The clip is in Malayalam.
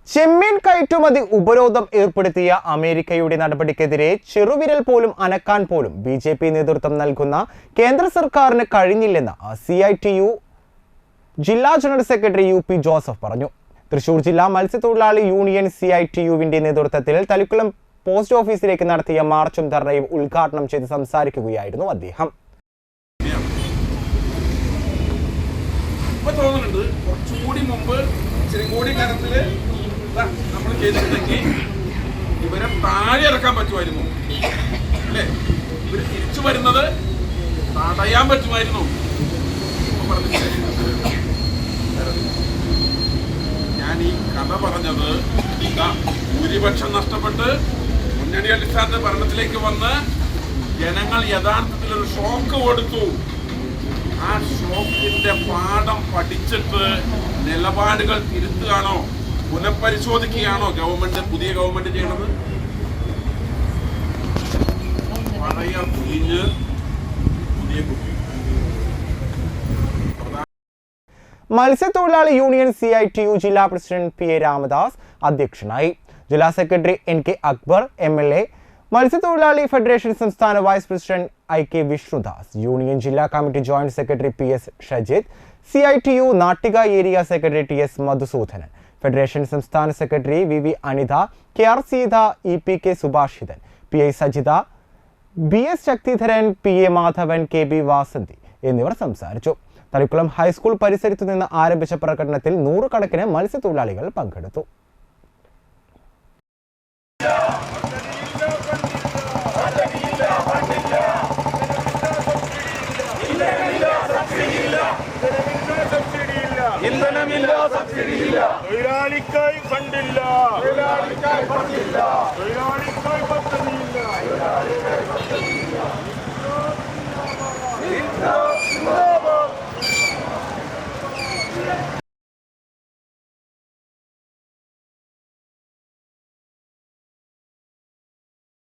ചെമ്മീൻ കയറ്റുമതി ഉപരോധം ഏർപ്പെടുത്തിയ അമേരിക്കയുടെ നടപടിക്കെതിരെ ചെറുവിരൽ പോലും അനക്കാൻ പോലും ബിജെപി നേതൃത്വം നൽകുന്ന കേന്ദ്ര സർക്കാരിന് കഴിഞ്ഞില്ലെന്ന് CITU ജില്ലാ ജനറൽ സെക്രട്ടറി UP ജോസഫ് പറഞ്ഞു. തൃശൂർ ജില്ലാ മത്സ്യത്തൊഴിലാളി യൂണിയൻ CITU-വിന്റെ നേതൃത്വത്തിൽ തളിക്കുളം പോസ്റ്റ് ഓഫീസിലേക്ക് നടത്തിയ മാർച്ചും ധർണയും ഉദ്ഘാടനം ചെയ്ത് സംസാരിക്കുകയായിരുന്നു അദ്ദേഹം. നമ്മൾ ചെയ്തിട്ടുണ്ടെങ്കിൽ ഇവരെ താഴെ ഇറക്കാൻ പറ്റുമായിരുന്നു അല്ലേ? ഇവര് തിരിച്ചു വരുന്നത് തടയാൻ പറ്റുമായിരുന്നു. ഞാൻ ഈ കഥ പറഞ്ഞത് ഭൂരിപക്ഷം നഷ്ടപ്പെട്ട് മുന്നണി അടിസ്ഥാനത്തെ ഭരണത്തിലേക്ക് വന്ന് ജനങ്ങൾ യഥാർത്ഥത്തിൽ ഒരു ഷോക്ക് കൊടുത്തു. ആ ഷോക്കിന്റെ പാഠം പഠിച്ചിട്ട് നിലപാടുകൾ തിരുത്തുകയാണോ, പുനഃപരിശോധിക്കുകയാണോ പുതിയ ഗവൺമെന്റ് ചെയ്യണത്? പഴയ കുഞ്ഞ് പുതിയ കുട്ടി. മത്സ്യത്തൊഴിലാളി യൂണിയൻ CITU ജില്ലാ പ്രസിഡന്റ് PA രാമദാസ് അധ്യക്ഷനായി. ജില്ലാ സെക്രട്ടറി NK അക്ബർ MLA, മത്സ്യത്തൊഴിലാളി ഫെഡറേഷൻ സംസ്ഥാന vice president IK Vishnudas, union ജില്ലാ committee joint secretary PS Shajith, CITU Nattika area secretary TS Madhusoodanan, federation സംസ്ഥാന secretary VV Anitha, KR Seetha, EPK Subhashithan, PI Sajitha, BS Sakthidharan, PA Madhavan, KB Vasanthi എന്നിവർ സംസാരിച്ചു. തളിക്കുളം ഹൈസ്കൂൾ പരിസരത്തു നിന്ന് ആരംഭിച്ച പ്രകടനത്തിൽ 100 കണക്കിന് മത്സ്യത്തൊഴിലാളികൾ പങ്കെടുത്തു. തൊഴിലാളിക്കായി ഫണ്ടില്ല.